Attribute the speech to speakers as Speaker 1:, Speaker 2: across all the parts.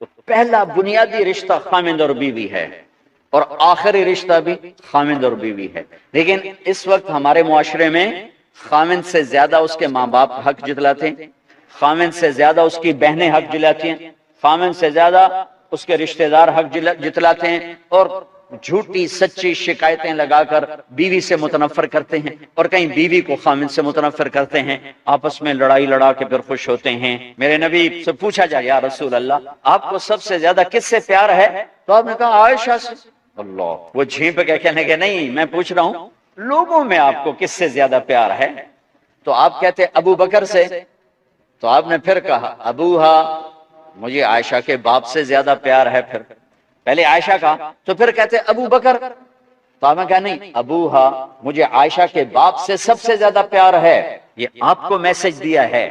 Speaker 1: تو پہلا بنیادی رشتہ خامند اور بیوی ہے، اور آخری رشتہ بھی خامند اور بیوی ہے۔ لیکن اس وقت ہمارے معاشرے میں خامند سے زیادہ اس کے ماں باپ حق جتلاتے ہیں، خامند سے زیادہ اس کی بہنیں حق جلاتی ہیں، خامند سے زیادہ اس کے رشتہ دار حق جتلاتے ہیں، اور جھوٹی سچی شکایتیں لگا کر بیوی سے متنفر کرتے ہیں، اور کہیں بیوی کو خامند سے متنفر کرتے ہیں، آپس میں لڑائی لڑا کے پھر خوش ہوتے ہیں۔ میرے نبی سے پوچھا جائے یا رسول اللہ آپ کو سب سے زیادہ کس سے پیار ہے؟ تو آپ نے کہا عائشہ سے۔ اللہ، وہ جھینپ کے کہنے کے نہیں، میں پوچھ رہا ہوں لوگوں میں آپ کو کس سے زیادہ پیار ہے؟ تو آپ کہتے ابو بکر سے۔ تو آپ نے پھر کہا ابوہا، مجھے عائشہ کے باپ سے زیادہ پیار ہے۔ پھر پہلے عائشہ کا، تو پھر کہتے ابو بکر۔ تو آپ نے کہا نہیں، ابوہا، مجھے عائشہ کے باپ سے سب سے زیادہ پیار ہے۔ یہ آپ کو میسج دیا ہے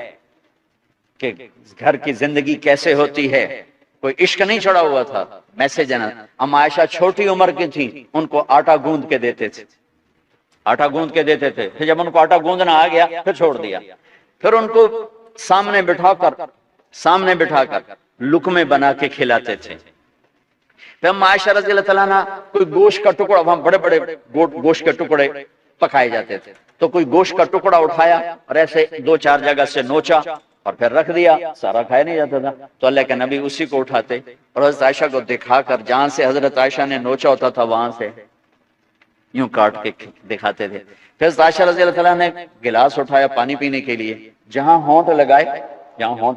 Speaker 1: کہ گھر کی زندگی کیسے ہوتی ہے، کوئی عشق نہیں چڑھا ہوا تھا، میسج ہے نا۔ ہم عائشہ چھوٹی عمر کی تھی، ان کو آٹا گوندھ کے دیتے تھے، آٹا گوندھ کے دیتے تھے، پھر جب ان کو آٹا گوندھنا آ گیا پھر چھوڑ دیا، پھر ان کو سامنے بٹھا کر لقمے بنا کے کھلاتے تھے۔ پھر ہم عائشہ رضی اللہ تعالیٰ عنہ کوئی گوشت کا ٹکڑا، وہاں بڑے بڑے گوشت کے ٹکڑے پکائے جاتے تھے، تو کوئی گوشت کا ٹکڑا اٹھایا اور ایسے دو چار جگہ سے نوچا اور پھر رکھ دیا، سارا کھایا نہیں جاتا تھا، تو اللہ کے نبی اسی کو اٹھاتے اور حضرت عائشہ کو دکھا کر، جہاں سے حضرت عائشہ نے نوچا ہوتا تھا وہاں سے یوں کاٹ کے دکھاتے تھے۔ پھر حضرت عائشہ رضی اللہ تعالیٰ نے گلاس اٹھایا پانی پینے کے لیے، جہاں ہونٹ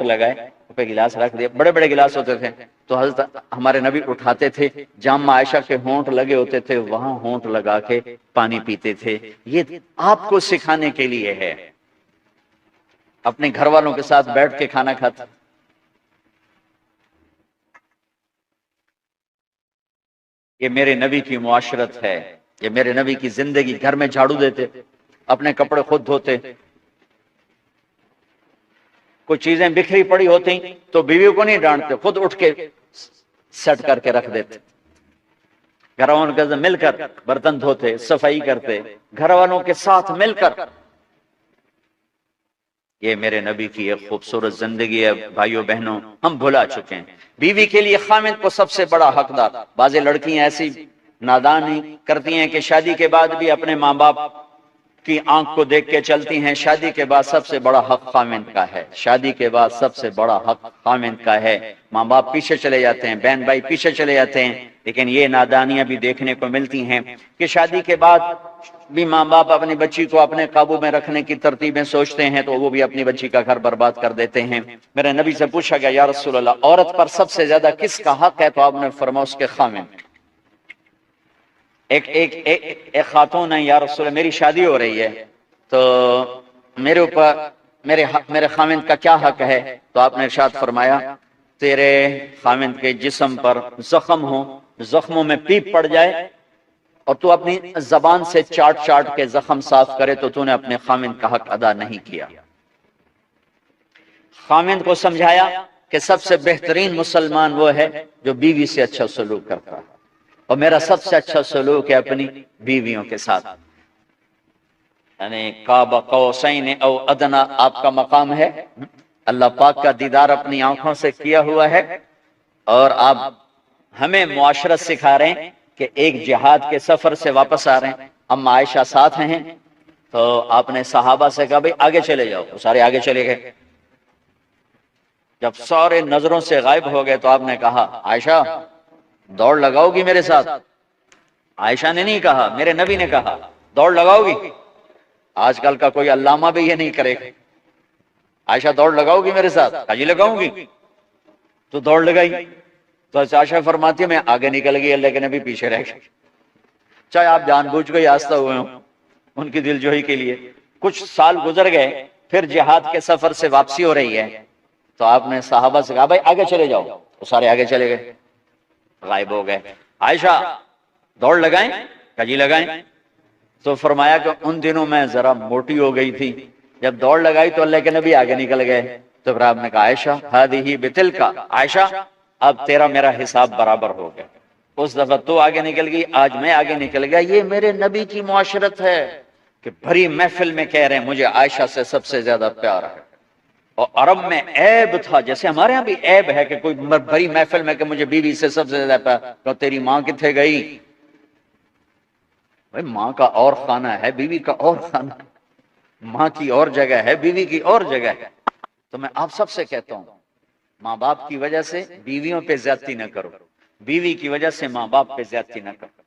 Speaker 1: لگائے پہ گلاس رکھ دیا، بڑے بڑے گلاس ہوتے تھے، تو حضرت ہمارے نبی اٹھاتے تھے، جہاں عائشہ کے ہونٹ لگے ہوتے تھے وہاں ہونٹ لگا کے پانی پیتے تھے۔ یہ آپ کو سکھانے کے لیے ہے، اپنے گھر والوں کے ساتھ بیٹھ کے کھانا کھاتے۔ یہ میرے نبی کی معاشرت ہے، یہ میرے نبی کی زندگی۔ گھر میں جھاڑو دیتے، اپنے کپڑے خود دھوتے، کوئی چیزیں بکھری پڑی ہوتی تو بیوی کو نہیں ڈانٹتے، خود اٹھ کے سیٹ کر کے رکھ دیتے، گھر والوں کے ساتھ مل کر برتن دھوتے، صفائی کرتے، گھر والوں کے ساتھ مل کر۔ یہ میرے نبی کی ایک خوبصورت زندگی ہے۔ بھائیو بہنوں، ہم بھلا چکے ہیں بیوی کے لیے خامد کو سب سے بڑا حقدار۔ بعض لڑکیاں ایسی نادانی کرتی ہیں کہ شادی کے بعد بھی اپنے ماں باپ کی آنکھ کو دیکھ کے چلتی ہیں۔ شادی کے بعد سب سے بڑا حق خامد کا ہے، شادی کے بعد سب سے بڑا حق خامد کا ہے۔ ماں باپ پیچھے چلے جاتے ہیں، بہن بھائی پیچھے چلے جاتے ہیں، لیکن یہ نادانیاں بھی دیکھنے کو ملتی ہیں کہ شادی کے بعد بھی ماں باپ اپنی بچی کو اپنے قابو میں رکھنے کی ترتیبیں سوچتے ہیں، تو وہ بھی اپنی بچی کا گھر برباد کر دیتے ہیں۔ میرے نبی سے پوچھا گیا یا رسول اللہ عورت پر سب سے زیادہ کس کا حق ہے؟ تو آپ نے فرمایا اس کے خامد۔ ایک خاتون ہے، یا رسول اللہ میری شادی ہو رہی ہے تو میرے اوپر میرے خامد کا کیا حق ہے؟ تو آپ نے ارشاد فرمایا تیرے خامد کے جسم پر زخم ہو، زخموں میں پیپ پڑ جائے اور تو اپنی زبان سے چاٹ کے زخم صاف کرے تو تو نے اپنے خامد کا حق ادا نہیں کیا۔ خامد کو سمجھایا کہ سب سے بہترین مسلمان وہ ہے جو بیوی سے اچھا سلوک کرتا ہے، اور میرا سب سے اچھا سلوک ہے اپنی بیویوں کے ساتھ، یعنی قاب قوسین او ادنا آپ کا مقام ہے۔ اللہ پاک کا دیدار اپنی آنکھوں سے کیا ہوا ہے، اور آپ ہمیں معاشرت سکھا رہے ہیں کہ ایک جہاد کے سفر سے واپس آ رہے ہیں، ہم عائشہ ساتھ ہیں، تو آپ نے صحابہ سے کہا بھئی آگے چلے جاؤ، وہ سارے آگے چلے گئے۔ جب سارے نظروں سے غائب ہو گئے تو آپ نے کہا عائشہ دوڑ لگاؤ گی میرے ساتھ؟ عائشہ نے نہیں کہا، میرے نبی نے کہا دوڑ لگاؤ گی؟ آج کل کا کوئی علامہ بھی یہ نہیں کرے گا، عائشہ دوڑ لگاؤ گی میرے ساتھ؟ کہا جی لگاؤں گی، تو دوڑ لگائی۔ تو عائشہ فرماتی ہے میں آگے نکل گئی، اللہ کے نبی پیچھے رہ گئے، چاہے آپ جان بوجھ کے آستہ ہوئے ہوں ان کی دل جوئی کے لیے۔ کچھ سال گزر گئے، پھر جہاد کے سفر سے واپسی ہو رہی ہے، تو آپ نے صحابہ سے کہا بھائی آگے چلے جاؤ، وہ سارے آگے چلے گئے، غائب ہو گئے۔ عائشہ دوڑ لگائیں؟ کہا جی لگائیں۔ تو فرمایا کہ ان دنوں میں ذرا موٹی ہو گئی تھی، جب دوڑ لگائی تو اللہ کے نبی آگے نکل گئے، تو پھر آپ نے کہا عائشہ ہذہ بتلک، عائشہ اب تیرا میرا حساب برابر ہو گیا، اس دفعہ تو آگے نکل گئی، آج میں آگے نکل گیا۔ یہ میرے نبی کی معاشرت ہے کہ بھری محفل میں کہہ رہے ہیں مجھے عائشہ سے سب سے زیادہ پیار ہے۔ اور عرب میں عیب تھا، جیسے ہمارے ہاں بھی عیب ہے کہ کوئی بڑی محفل میں کہ مجھے بیوی سے سب سے زیادہ کہ تیری ماں کتنے گئی؟ بھائی ماں کا اور خانہ ہے، بیوی کا اور خانہ، ماں کی اور جگہ ہے، بیوی کی اور جگہ ہے۔ تو میں آپ سب سے کہتا ہوں، ماں باپ کی وجہ سے بیویوں پہ زیادتی نہ کرو، بیوی کی وجہ سے ماں باپ پہ زیادتی نہ کرو۔